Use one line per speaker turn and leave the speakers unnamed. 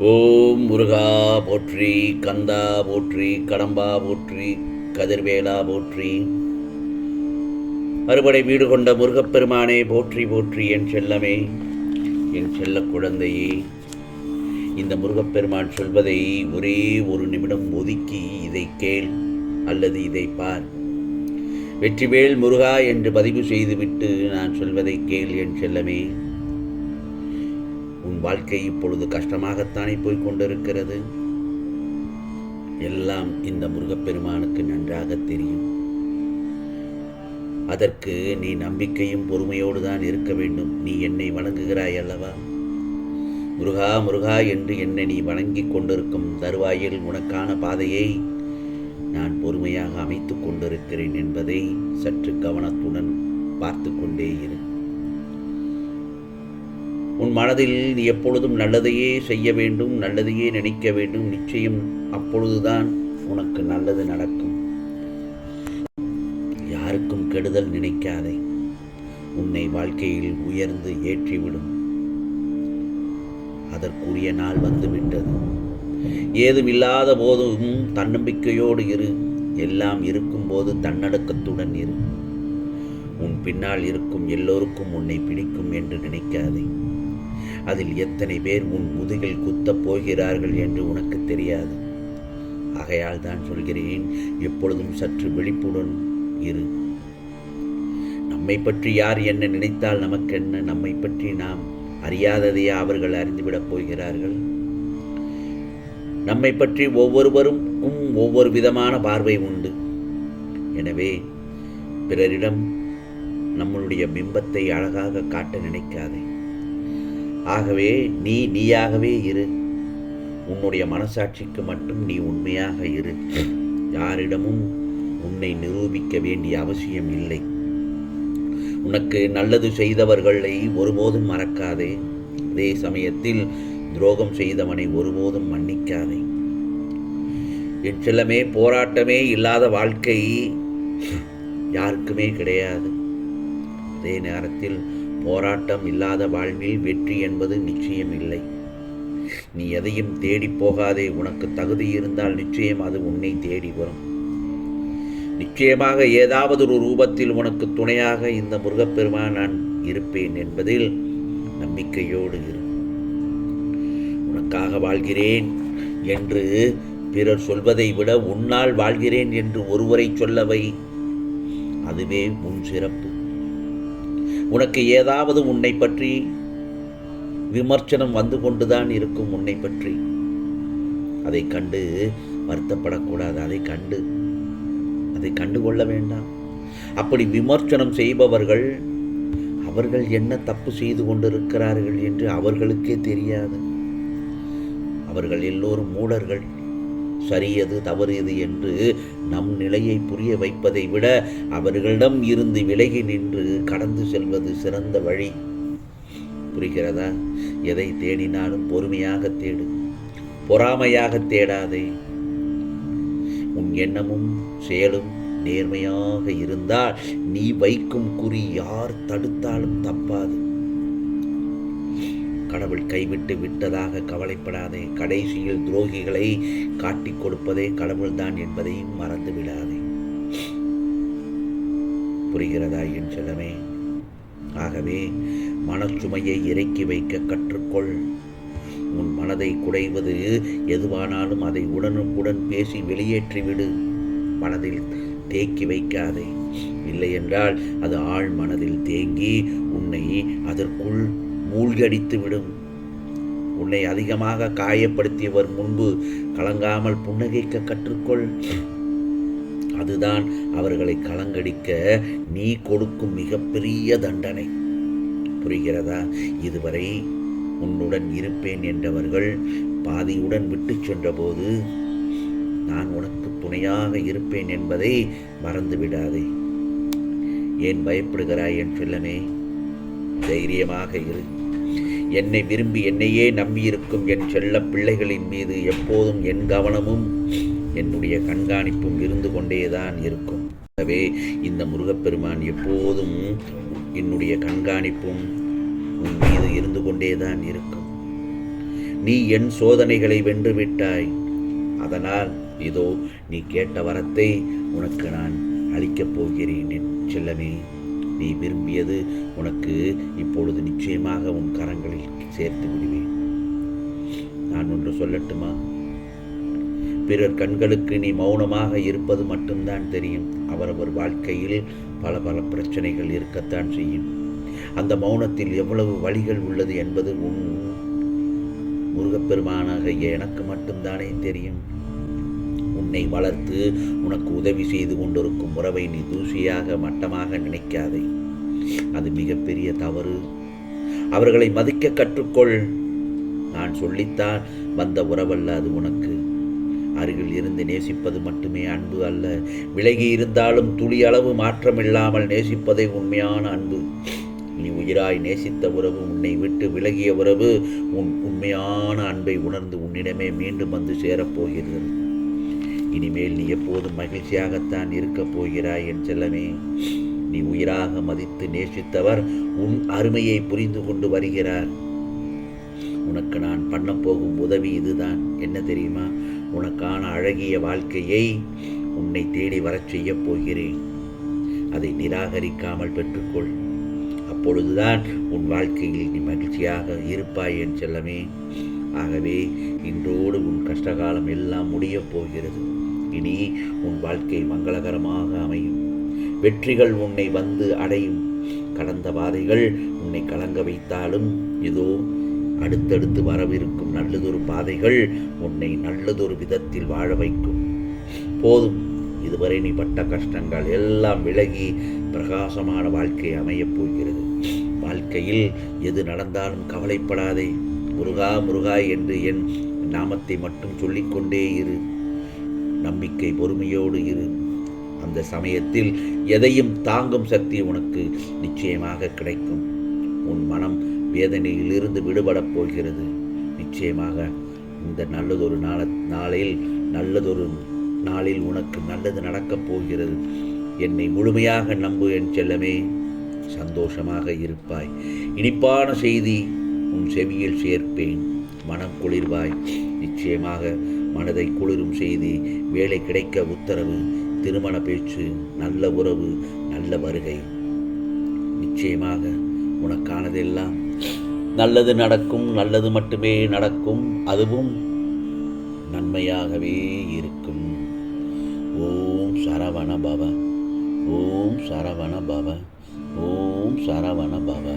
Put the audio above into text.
ஓம் முருகா போற்றி, கந்தா போற்றி, கடம்பா போற்றி, கதிர்வேலா போற்றி. அறுபடை வீடு கொண்ட முருகப்பெருமானே போற்றி போற்றி. என் செல்லமே, என் செல்ல குழந்தையே, இந்த முருகப்பெருமான் சொல்வதை ஒரே ஒரு நிமிடம் ஒதுக்கி இதை கேள் அல்லது இதை பார். வெற்றிவேல் முருகா என்று பதிவு செய்துவிட்டு நான் சொல்வதை கேள் என் செல்லமே. உன் வாழ்க்கை இப்பொழுது கஷ்டமாகத்தானே போய்கொண்டிருக்கிறது. எல்லாம் இந்த முருகப்பெருமானுக்கு நன்றாக தெரியும். அதற்கு நீ நம்பிக்கையும் பொறுமையோடு தான் இருக்க வேண்டும். நீ என்னை வணங்குகிறாய் அல்லவா? முருகா முருகா என்று என்னை நீ வணங்கிக் கொண்டிருக்கும் தருவாயில் உனக்கான பாதையை நான் பொறுமையாக அமைத்து கொண்டிருக்கிறேன் என்பதை சற்று கவனத்துடன் பார்த்து கொண்டே இரு. உன் மனதில் நீ எப்பொழுதும் நல்லதையே செய்ய வேண்டும், நல்லதையே நினைக்க வேண்டும். நிச்சயம் அப்பொழுதுதான் உனக்கு நல்லது நடக்கும். யாருக்கும் கெடுதல் நினைக்காதே. உன்னை வாழ்க்கையில் உயர்ந்து ஏற்றிவிடும். அதற்குரிய நாள் வந்துவிட்டது. ஏதும் இல்லாத போதும் தன்னம்பிக்கையோடு இரு. எல்லாம் இருக்கும்போது தன்னடக்கத்துடன் இரு. உன் பின்னால் இருக்கும் எல்லோருக்கும் உன்னை பிடிக்கும் என்று நினைக்காதே. அதில் எத்தனை பேர் உன் முதுகில் குத்தப் போகிறார்கள் என்று உனக்கு தெரியாது. ஆகையால் தான் சொல்கிறேன், எப்பொழுதும் சற்று விழிப்புடன் இரு. நம்மை பற்றி யார் என்ன நினைத்தால் நமக்கென்ன? நம்மை பற்றி நாம் அறியாததையே அவர்கள் அறிந்துவிடப் போகிறார்கள். நம்மை பற்றி ஒவ்வொருவருக்கும் ஒவ்வொரு விதமான பார்வை உண்டு. எனவே பிறரிடம் நம்மளுடைய பிம்பத்தை அழகாக காட்ட நினைக்காதே. ஆகவே நீயாகவே இரு. உன்னுடைய மனசாட்சிக்கு மட்டும் நீ உண்மையாக இரு. யாரிடமும் உன்னை நிரூபிக்க வேண்டிய அவசியம் இல்லை. உனக்கு நல்லது செய்தவர்களை ஒருபோதும் மறக்காதே. அதே சமயத்தில் துரோகம் செய்தவனை ஒருபோதும் மன்னிக்காதே. என் செல்லமே, போராட்டமே இல்லாத வாழ்க்கை யாருக்குமே கிடையாது. அதே நேரத்தில் போராட்டம் இல்லாத வாழ்வில் வெற்றி என்பது நிச்சயம் இல்லை. நீ எதையும் தேடி போகாதே. உனக்கு தகுதி இருந்தால் நிச்சயம் அது உன்னை தேடி வரும். நிச்சயமாக ஏதாவது ஒரு ரூபத்தில் உனக்கு துணையாக இந்த முருகப்பெருமான் நான் இருப்பேன் என்பதில் நம்பிக்கையோடு இரு. உனக்காக வாழ்கிறேன் என்று பிறர் சொல்வதை விட உன்னால் வாழ்கிறேன் என்று ஒருவரை சொல்லவை. அதுவே உன் சிறப்பு. உனக்கு ஏதாவது உன்னை பற்றி விமர்சனம் வந்து கொண்டுதான் இருக்கும். உன்னை பற்றி அதை கண்டு வருத்தப்படக்கூடாது. அதை கண்டு கொள்ள வேண்டாம். அப்படி விமர்சனம் செய்பவர்கள் அவர்கள் என்ன தப்பு செய்து கொண்டிருக்கிறார்கள் என்று அவர்களுக்கே தெரியாது. அவர்கள் எல்லோரும் மூடர்கள். சரியது தவறு எது என்று நம் நிலையை புரிய வைப்பதை விட அவர்களிடம் இருந்து விலகி நின்று கடந்து செல்வது சிறந்த வழி. புரிகிறதா? எதை தேடினாலும் பொறுமையாக தேடு. பொறாமையாக தேடாதே. உன் எண்ணமும் செயலும் நேர்மையாக இருந்தால் நீ வைக்கும் குறி யார் தடுத்தாலும் தப்பாது. கடவுள் கைவிட்டு விட்டதாக கவலைப்படாதே. கடைசியில் துரோகிகளை காட்டிக் கொடுப்பதே கடவுள்தான் என்பதையும் மறந்து விடாதே. புரிகிறதா என் செல்லமே? ஆகவே மனச்சுமையை இறக்கி வைக்க கற்றுக்கொள். உன் மனதை குடைவது எதுவானாலும் அதை உடனுக்குடன் பேசி வெளியேற்றிவிடு. மனதில் தேக்கி வைக்காதே. இல்லையென்றால் அது ஆழ் மனதில் தேங்கி உன்னை அதற்குள் மூழ்கடித்து விடும். உன்னை அதிகமாக காயப்படுத்தியவர் முன்பு கலங்காமல் புன்னகைக்க கற்றுக்கொள். அதுதான் அவர்களை கலங்கடிக்க நீ கொடுக்கும் மிகப்பெரிய தண்டனை. புரிகிறதா? இதுவரை உன்னுடன் இருப்பேன் என்றவர்கள் பாதியுடன் விட்டு சென்றபோது நான் உனக்கு துணையாக இருப்பேன் என்பதை மறந்து விடாதே. ஏன் பயப்படுகிறாய் என் செல்லமே? தைரியமாக இரு. என்னை விரும்பி என்னையே நம்பியிருக்கும் என் செல்ல பிள்ளைகளின் மீது எப்போதும் என் கவனமும் என்னுடைய கண்காணிப்பும் இருந்து கொண்டேதான் இருக்கும். ஆகவே இந்த முருகப்பெருமான் எப்போதும் என்னுடைய கண்காணிப்பும் உன் மீது இருந்து கொண்டேதான் இருக்கும். நீ என் சோதனைகளை வென்று விட்டாய். அதனால் இதோ நீ கேட்ட வரத்தை உனக்கு நான் அளிக்கப் போகிறேன் என் செல்லமே. நீ விரும்பியது உனக்கு இப்பொழுது நிச்சயமாக உன் கரங்களில் சேர்த்து விடுவேன். நான் ஒன்று சொல்லட்டுமா? பிறர் கண்களுக்கு நீ மௌனமாக இருப்பது மட்டும்தான் தெரியும். அவரவர் வாழ்க்கையில் பல பல பிரச்சனைகள் இருக்கத்தான் செய்யும். அந்த மௌனத்தில் எவ்வளவு வழிகள் உள்ளது என்பது உன் முருகப்பெருமானாக எனக்கு மட்டும்தானே தெரியும். உன்னை வளர்த்து உனக்கு உதவி செய்து கொண்டிருக்கும் உறவை நீ தூசியாக மட்டமாக நினைக்காதே. அது மிகப்பெரிய தவறு. அவர்களை மதிக்க கற்றுக்கொள். நான் சொல்லித்தான் வந்த உறவல்ல அது. உனக்கு அருகில் இருந்து நேசிப்பது மட்டுமே அன்பு அல்ல. விலகி இருந்தாலும் துளி அளவு மாற்றமில்லாமல் நேசிப்பதே உண்மையான அன்பு. நீ உயிராய் நேசித்த உறவு, உன்னை விட்டு விலகிய உறவு உன் உண்மையான அன்பை உணர்ந்து உன்னிடமே மீண்டும் வந்து சேரப்போகிறது. இனிமேல் நீ எப்போதும் மகிழ்ச்சியாகத்தான் இருக்கப் போகிறாய் என் செல்லமே. நீ உயிராக மதித்து நேசித்தவர் உன் அருமையை புரிந்து கொண்டு வருகிறார். உனக்கு நான் பண்ண போகும் உதவி இதுதான். என்ன தெரியுமா? உனக்கான அழகிய வாழ்க்கையை உன்னை தேடி வரச் செய்ய போகிறேன். அதை நிராகரிக்காமல் பெற்றுக்கொள். அப்பொழுதுதான் உன் வாழ்க்கையில் நீ மகிழ்ச்சியாக இருப்பாய் என் செல்லமே. ஆகவே இன்றோடு உன் கஷ்டகாலம் எல்லாம் முடியப் போகிறது. இனி உன் வாழ்க்கை மங்களகரமாக அமையும். வெற்றிகள் உன்னை வந்து அடையும். கடந்த பாதைகள் உன்னை கலங்க வைத்தாலும் இதோ அடுத்தடுத்து வரவிருக்கும் நல்லதொரு பாதைகள் உன்னை நல்லதொரு விதத்தில் வாழ வைக்கும். போதும், இதுவரை நீ பட்ட கஷ்டங்கள் எல்லாம் விலகி பிரகாசமான வாழ்க்கை அமையப் போகிறது. வாழ்க்கையில் எது நடந்தாலும் கவலைப்படாதே. முருகா முருகா என்று என் நாமத்தை மட்டும் சொல்லிக்கொண்டே இரு. நம்பிக்கை பொறுமையோடு இரு. அந்த சமயத்தில் எதையும் தாங்கும் சக்தி உனக்கு நிச்சயமாக கிடைக்கும். உன் மனம் வேதனையிலிருந்து விடுபடப் போகிறது. நிச்சயமாக இந்த நல்லதொரு நாளில் உனக்கு நல்லது நடக்கப் போகிறது. என்னை முழுமையாக நம்பு என் செல்லமே. சந்தோஷமாக இருப்பாய். இனிப்பான செய்தி உன் செவியில் சேர்ப்பேன். மனம் குளிர்வாய். நிச்சயமாக மனதை குளிரும் செய்தி, வேலை கிடைக்க உத்தரவு, திருமண பேச்சு, நல்ல உறவு, நல்ல வருகை. நிச்சயமாக உனக்கானதெல்லாம் நல்லது நடக்கும். நல்லது மட்டுமே நடக்கும். அதுவும் நன்மையாகவே இருக்கும். ஓம் சரவண பவ. ஓம் சரவண பவ. ஓம் சரவண பவ.